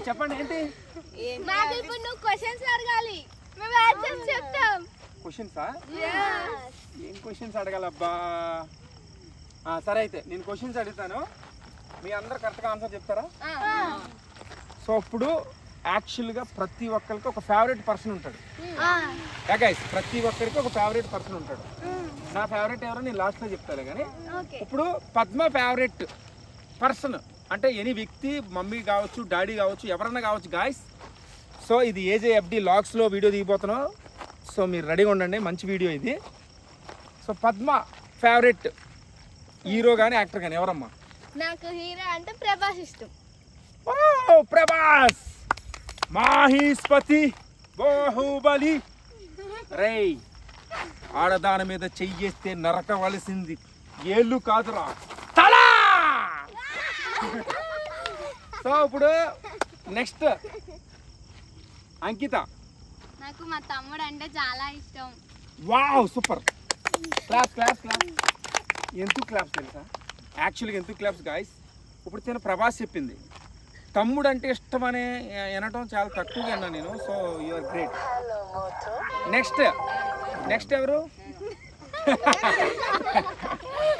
చెప్పండి ఏంటి క్వశ్చన్సా ఏం క్వశ్చన్స్ అడగాలబ్బా సరే అయితే నేను క్వశ్చన్స్ అడుగుతాను మీ అందరు కరెక్ట్గా ఆన్సర్ చెప్తారా సో ఇప్పుడు యాక్చువల్గా ప్రతి ఒక్కరికి ఒక ఫేవరెట్ పర్సన్ ఉంటాడు గైస్ ప్రతి ఒక్కరికి ఒక ఫేవరెట్ పర్సన్ ఉంటాడు నా ఫేవరెట్ ఎవరో నేను లాస్ట్లో చెప్తాను కానీ ఇప్పుడు పద్మ ఫేవరెట్ పర్సన్ అంటే ఎనీ వ్యక్తి మమ్మీ కావచ్చు డాడీ కావచ్చు ఎవరన్నా కావచ్చు గాయస్ సో ఇది ఏజేఎఫ్డి లాగ్స్లో వీడియో దిగిపోతున్నాం సో మీరు రెడీగా ఉండండి మంచి వీడియో ఇది సో పద్మ ఫేవరెట్ హీరో కానీ యాక్టర్ కానీ ఎవరమ్మా నాకు హీరో అంటే ప్రభాస్ ఇష్టం ప్రభాస్ మాహిష్పతి బాహుబలి రేయ్ ఆడదాని మీద చెయ్యేస్తే నరకవలసింది ఏళ్ళు కాదురా తలా సో ఇప్పుడు నెక్స్ట్ అంకిత నాకు మా తమ్ముడు అంటే చాలా ఇష్టం wow super claps claps claps ఎందుకు క్లాప్స్ తెలుసా యాక్చువల్గా ఎందుకు క్లాప్స్ గాయస్ ఇప్పుడు నేను ప్రభాస్ చెప్పింది తమ్ముడు అంటే ఇష్టం అని వినటం చాలా తక్కువగా అన్నా నేను సో యూఆర్ గ్రేట్ నెక్స్ట్ ఎవరు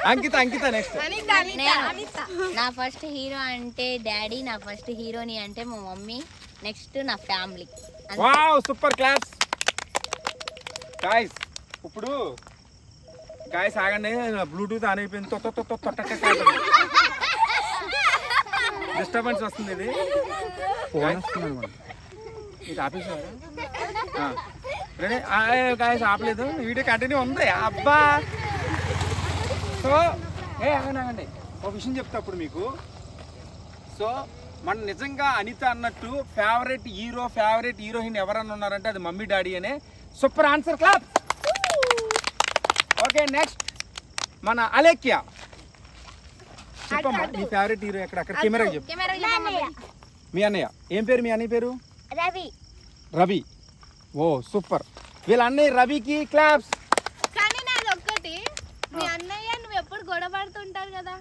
అంకిత నెక్స్ట్ నా ఫస్ట్ హీరో అంటే డాడీ నా ఫస్ట్ హీరోని అంటే మా మమ్మీ నెక్స్ట్ నా family wow super claps guys ఇప్పుడు గాయస్ ఆగండి బ్లూటూత్ ఆన్ అయిపోయింది డిస్టర్బెన్స్ వస్తుంది ఇది ఇది ఆపేసారా రెడీ గాయస్ ఆపలేదు వీడియో కంటిన్యూ ఉంది అబ్బా సో ఆగండి ఒక విషయం చెప్తా అప్పుడు మీకు సో మన నిజంగా అనిత అన్నట్టు ఫేవరెట్ హీరో ఫేవరెట్ హీరోయిన్ ఎవరన్నా ఉన్నారంటే అది మమ్మీ డాడీ అనే super answer clap okay next మన అలేఖ్య చెప్పమ్మా మీ ఫేవరెట్ హీరో అక్కడ కెమెరా చెప్పు మీ అన్నయ్య ఏం పేరు మీ అన్నయ్య పేరు రవి ఓ సూపర్ వీళ్ళ అన్నయ్య రవికి క్లాప్స్ కానీ నాది ఒక్కటి మీ అన్నయ్య నువ్వు ఎప్పుడు గొడవ పడుతుంటారు కదా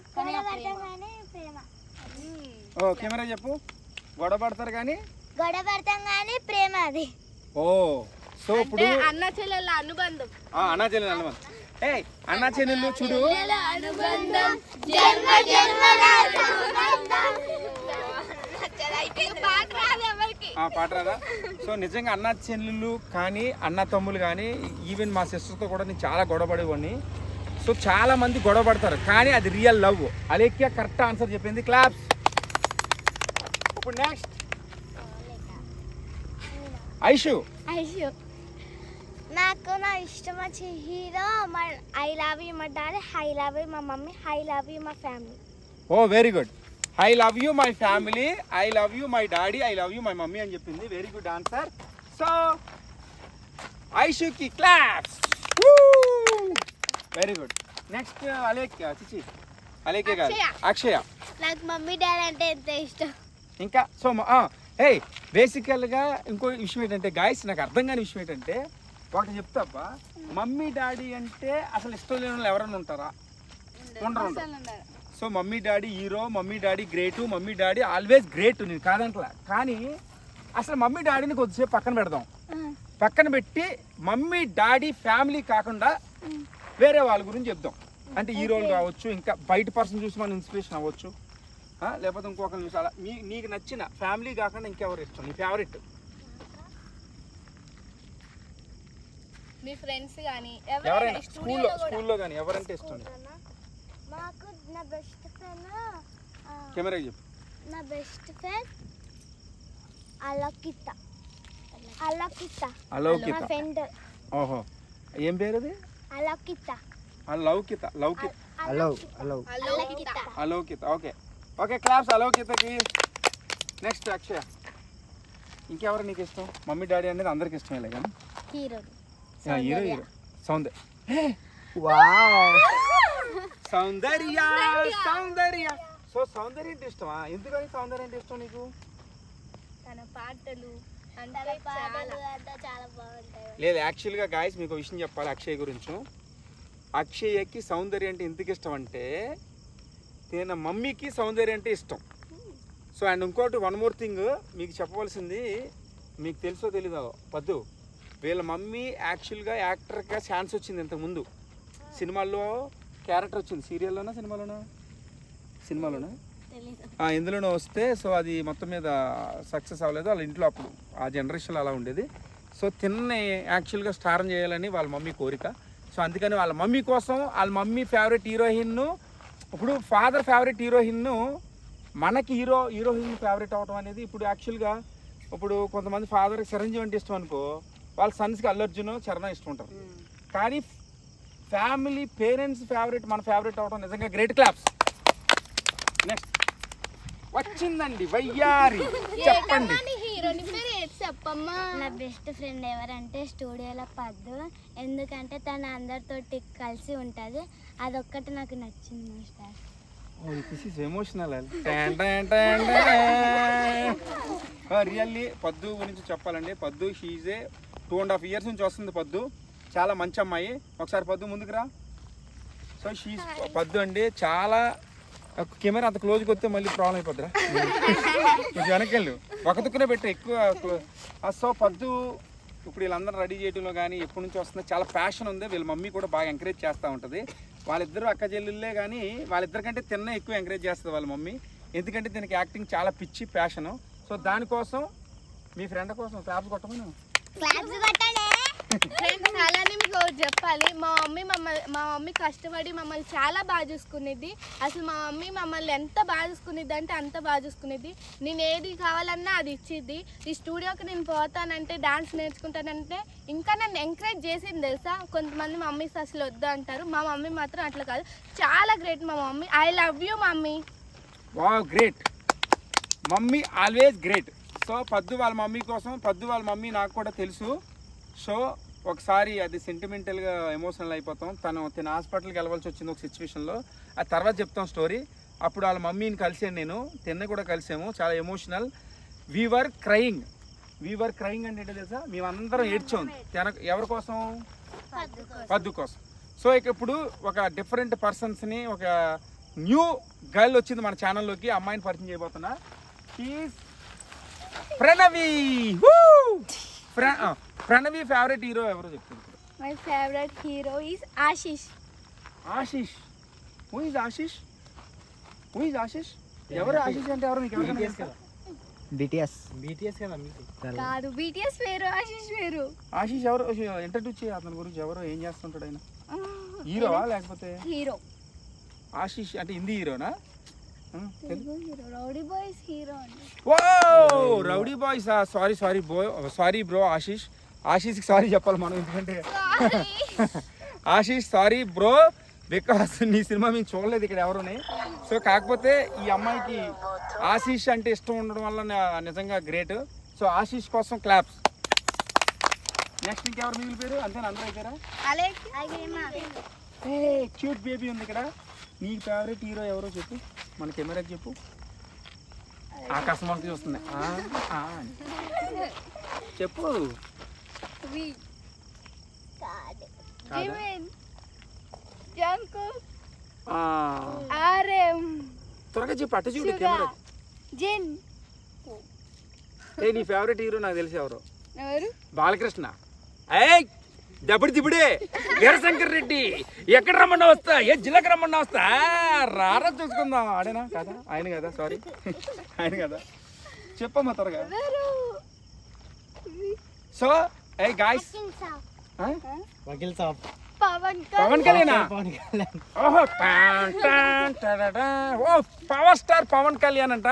ఓ కెమెరా చెప్పు గొడవ పడతారు కానీ ప్రేమ అది ఓ సో ఇప్పుడు అన్న చెల్లెళ్ళ అనుబంధం అన్నా చెల్లెలు అనుబంధం అన్నా చెల్లెళ్ళు చూడు పాట రాదా సో నిజంగా అన్నా చెల్లెళ్ళు కానీ అన్న తమ్ములు కానీ ఈవెన్ మా సిస్టర్తో కూడా నేను చాలా గొడవపడేవాడిని సో చాలా మంది గొడవ పడతారు కానీ అది real love Alekhya correct answer చెప్పింది క్లాప్స్ ఇప్పుడు నెక్స్ట్ ఐషు నాకు నా ఇష్టం వచ్చే హీరో ఐ లవ్ యూ మా డాడీ ఐ లవ్ యూ మా మమ్మీ ఐ లవ్ యూ మా family oh very good I love you my family I love you my daddy I love you my mummy అని చెప్పింది very good answer so ఐషుకి claps very good next Alekhya కాదు అక్షయ నాకు mummy daddy అంటే ఎంత ఇష్టం ఇంకా సో బేసికల్గా ఇంకో విషయం ఏంటంటే గాయస్ నాకు అర్థం కాని విషయం ఏంటంటే ఒకటి చెప్తాబ్బా మమ్మీ డాడీ అంటే అసలు ఇష్టం లేని వాళ్ళు ఎవరైనా ఉంటారా ఉండరు so mummy daddy hero mummy daddy great mummy daddy always great నేను కాదంటలా కానీ అసలు మమ్మీ డాడీని కొద్దిసేపు పక్కన పెడదాం పక్కన పెట్టి మమ్మీ డాడీ ఫ్యామిలీ కాకుండా వేరే వాళ్ళ గురించి చెప్దాం అంటే హీరోలు కావచ్చు ఇంకా బయట పర్సన్ చూసి మనం ఇన్స్పిరేషన్ అవ్వచ్చు లేకపోతే ఇంకొకరిని చూసి అలా నీకు నచ్చిన ఫ్యామిలీ కాకుండా ఇంకెవరు ఇష్టం నీ ఫేవరెట్ మీ ఫ్రెండ్స్ కానీ ఎవరైనా స్కూల్లో కానీ ఎవరంటే ఇష్టం నాకు నా బెస్ట్ ఫ్రెండ్ కెమెరా చెప్పు నా బెస్ట్ ఫ్రెండ్ అలౌకిత ఫ్రెండ్ ఓహో ఏం పేరు అది అలౌకిత ఓకే క్లాప్స్ అలౌకితకి నెక్స్ట్ అక్షయ ఇంకెవరు నీకు ఇష్టం మమ్మీ డాడీ అనేది అందరికి ఇష్టమే కానీ హీరో సౌందర్య సో సౌందర్య అంటే ఇష్టమా ఎందుకని సౌందర్య అంటే ఇష్టం నీకు తన పాటలు చాలా బాగుంటాయి లేదు యాక్చువల్గా గాయస్ మీకు విషయం చెప్పాలి అక్షయ్ గురించి అక్షయ్కి సౌందర్య అంటే ఎందుకు ఇష్టం అంటే తన మమ్మీకి సౌందర్య అంటే ఇష్టం సో అండ్ ఇంకోటి వన్ మోర్ థింగ్ మీకు చెప్పవలసింది, మీకు తెలుసో తెలీదో పద్దు, వీళ్ళ మమ్మీ యాక్చువల్గా యాక్టర్గా ఛాన్స్ వచ్చింది ఇంతకుముందు. సినిమాల్లో క్యారెక్టర్ వచ్చింది. సీరియల్లోనా సినిమాలోనా ఇందులోనే వస్తే సో అది మొత్తం మీద సక్సెస్ అవ్వలేదు. వాళ్ళ ఇంట్లో అప్పుడు ఆ జనరేషన్లో అలా ఉండేది. సో తిన్నే యాక్చువల్గా స్టార్ చేయాలని వాళ్ళ మమ్మీ కోరిక. సో అందుకని వాళ్ళ మమ్మీ కోసం వాళ్ళ మమ్మీ ఫేవరెట్ హీరోయిన్ను, ఇప్పుడు ఫాదర్ ఫేవరెట్ హీరోయిన్ను మనకి హీరోయిన్ ఫేవరెట్ అవడం అనేది ఇప్పుడు యాక్చువల్గా ఇప్పుడు కొంతమంది ఫాదర్కి చిరంజీవి అంటే ఇష్టం అనుకో, వాళ్ళ సన్స్కి అల్లు అర్జున్ చరణ్ ఇష్టం ఉంటారు. కానీ ఫ్యామిలీ పేరెంట్స్ ఫేవరెట్ మన ఫేవరెట్ అవడం నిజంగా గ్రేట్ క్లాప్స్. నెక్స్ట్ వచ్చిందండి వయ్యారి, చెప్పండి. నా బెస్ట్ ఫ్రెండ్ ఎవరంటే స్టూడియోలో పద్దు. ఎందుకంటే తను అందరితోటి కలిసి ఉంటుంది, అదొక్కటి నాకు నచ్చింది master. This is emotional. Really పద్దు గురించి చెప్పాలండి. పద్దు షీజ్ ఏ 2.5 years నుంచి వస్తుంది. పద్దు చాలా మంచి అమ్మాయి. ఒకసారి పద్దు ముందుకు రా. సో షీజ్ పద్దు అండి చాలా, కెమెరా అంత క్లోజ్కి వస్తే మళ్ళీ ప్రాబ్లం అయిపోద్దిరా, కొంచెం వెనకెళ్ళు, ఒక దుక్కునే పెట్టు ఎక్కువ. సో పద్దు ఇప్పుడు వీళ్ళందరూ రెడీ చేయడంలో కానీ ఎప్పటి నుంచి వస్తుంది చాలా ప్యాషన్ ఉంది. వీళ్ళ మమ్మీ కూడా బాగా ఎంకరేజ్ చేస్తూ ఉంటుంది. వాళ్ళిద్దరూ అక్క చెల్లెళ్ళే కానీ వాళ్ళిద్దరికంటే తిన్న ఎక్కువ ఎంకరేజ్ చేస్తుంది వాళ్ళ మమ్మీ. ఎందుకంటే దీనికి యాక్టింగ్ చాలా పిచ్చి ప్యాషను. సో దానికోసం మీ ఫ్రెండ్ కోసం క్లాప్స్ కొట్టమను. ఫ్రెండ్స్ అలానే మీకు చెప్పాలి, మా మమ్మీ కష్టపడి మమ్మల్ని చాలా బాగా చూసుకునేది. అసలు మా మమ్మీ మమ్మల్ని ఎంత బాగా చూసుకునేది అంటే అంత బాగా చూసుకునేది. నేను ఏది కావాలన్నా అది ఇచ్చిద్ది. ఈ స్టూడియోకి నేను పోతానంటే, డాన్స్ నేర్చుకుంటానంటే ఇంకా నన్ను ఎంకరేజ్ చేసింది తెలుసా. కొంతమంది మమ్మీస్ అసలు వద్దు అంటారు, మా మమ్మీ మాత్రం అట్లా కాదు, చాలా గ్రేట్ మా mummy. I love you mummy. Wow great, mummy always great. So పద్దు వాళ్ళ మమ్మీ కోసం, పద్దు వాళ్ళ మమ్మీ నాకు కూడా తెలుసు. సో ఒకసారి అది సెంటిమెంటల్గా ఎమోషనల్ అయిపోతాం. తిన హాస్పిటల్కి వెళ్ళవలసి వచ్చింది ఒక సిచ్యువేషన్లో, ఆ తర్వాత చెప్తాం స్టోరీ. అప్పుడు వాళ్ళ మమ్మీని కలిసాను నేను, తిన్న కూడా కలిసాము, చాలా ఎమోషనల్. వీవర్ క్రయింగ్ అంటే ఏంటో తెలుసా, మేమందరం ఏడ్చాం. ఎవరి కోసం? పద్దు కోసం. సో ఇక ఇప్పుడు ఒక డిఫరెంట్ పర్సన్స్ని, ఒక న్యూ గర్ల్ వచ్చింది మన ఛానల్లోకి, అమ్మాయిని పరిచయం చేయబోతున్నా. ప్రణవి. ప్రణవి ఫేవరెట్ హీరో ఎవరో చెప్తుంది. My favourite hero is Ashish. Who is Ashish? ఎవరు ఆశీష్ అంటే ఎవరు? నీకు ఎవరు? BTS కదా మీకు? కాదు, BTS వేరు, ఆశీష్ వేరు. ఆశీష్ ఎవరు? ఇంట్రడ్యూస్ చేయ అతని గురించి. ఎవరో ఏం చేస్తుంటాడు ఆయన? హీరోవా లేకపోతే? హీరో. ఆశీష్ అంటే హిందీ హీరోనా? Rowdy boys hero. Oh rowdy boys. Sorry bro ఆశీష్కి సారీ చెప్పాలి మనం, ఎందుకంటే ఆశీష్ సారీ బ్రో, బికాస్ నీ సినిమా మేము చూడలేదు ఇక్కడ ఎవరుని. సో కాకపోతే ఈ అమ్మాయికి ఆశీష్ అంటే ఇష్టం ఉండడం వల్ల నిజంగా గ్రేట్. సో ఆశీష్ కోసం క్లాప్స్. నెక్స్ట్ ఇంకెవరు మిగిలిపోయారు? అంతేనా, అందరూ అయిపోయారా? క్యూట్ బేబీ ఉంది ఇక్కడ. నీ ఫేవరెట్ హీరో ఎవరో చెప్పు, మన కెమెరాకి చెప్పు. ఆకాశం మనకి చూస్తుంది, చెప్పు. త్వరగా చెప్పు, అట్ట చూడు కెమెరా. నీ ఫేవరెట్ హీరో నాకు తెలిసి ఎవరు? బాలకృష్ణ. దప్పుడు దిప్పుడే వీరశంకర్ రెడ్డి. ఎక్కడ రమ్మన్నా వస్తా, ఏ జిల్లాకి రమ్మన్నా వస్తా, రారా చూసుకుందాం. ఆడేనా కదా? ఆయన కదా, సారీ ఆయన కదా. చెప్పమ్మా త్వరగా. So guys, Pawan Kalyan. ఓహో పవర్ స్టార్ పవన్ కళ్యాణ్ అంట.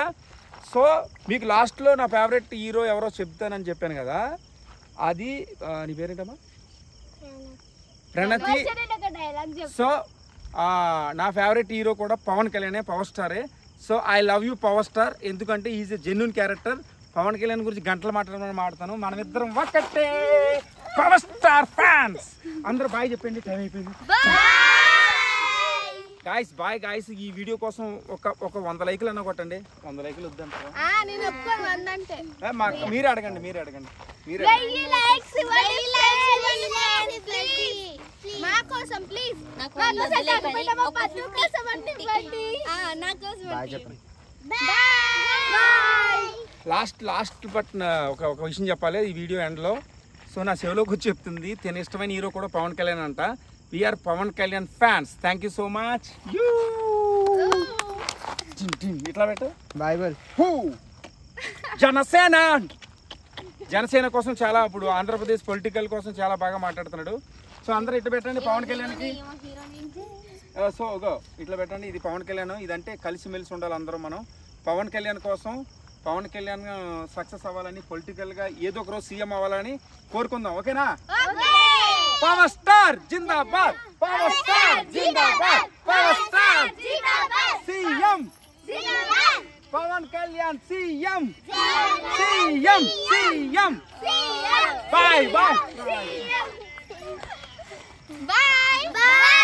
సో మీకు లాస్ట్లో నా ఫేవరెట్ హీరో ఎవరో చెప్తానని చెప్పాను కదా, అది నీ పేరేంటమ్మా? ప్రణతి. సో నా ఫేవరెట్ హీరో కూడా పవన్ కళ్యాణే, పవర్ స్టారే. So I love you power star, ఎందుకంటే is a genuine character. Pawan Kalyan గురించి గంటలు మాట్లాడతాను. మనమిద్దరం ఒకటే పవర్ స్టార్ ఫ్యాన్స్. అందరూ బాయ్ చెప్పండి, టైం అయిపోయింది. Guys bye guys. ఈ వీడియో కోసం ఒక 100 లైకులు అన్న కొట్టండి. 100 లైకులు వద్దంటారా? మీరే అడగండి. లాస్ట్ బట్ ఒక విషయం చెప్పాలి ఈ వీడియో ఎండ్లో. సో నా చెవిలోకి వచ్చి చెప్తుంది, తన ఇష్టమైన హీరో కూడా పవన్ కళ్యాణ్ అంట. We are Pawan Kalyan fans. Thank you so much. ఇట్లా పెట్టు. బైబిల్ జనసేన కోసం చాలా ఇప్పుడు ఆంధ్రప్రదేశ్ పొలిటికల్ కోసం చాలా బాగా మాట్లాడుతున్నాడు. సో అందరూ ఇట్లా పెట్టండి పవన్ కళ్యాణ్కి. సో ఇట్లా పెట్టండి. ఇది పవన్ కళ్యాణ్. ఇదంటే కలిసిమెలిసి ఉండాలి అందరం మనం. పవన్ కళ్యాణ్ కోసం, పవన్ కళ్యాణ్ సక్సెస్ అవ్వాలని, పొలిటికల్గా ఏదో ఒక రోజు సీఎం అవ్వాలని కోరుకుందాం. ఓకేనా? పవర్ స్టార్ జిందాబాద్, పవర్ స్టార్ జిందాబాద్, power star CM, Pawan Kalyan CM, CM, CM. Bye bye bye.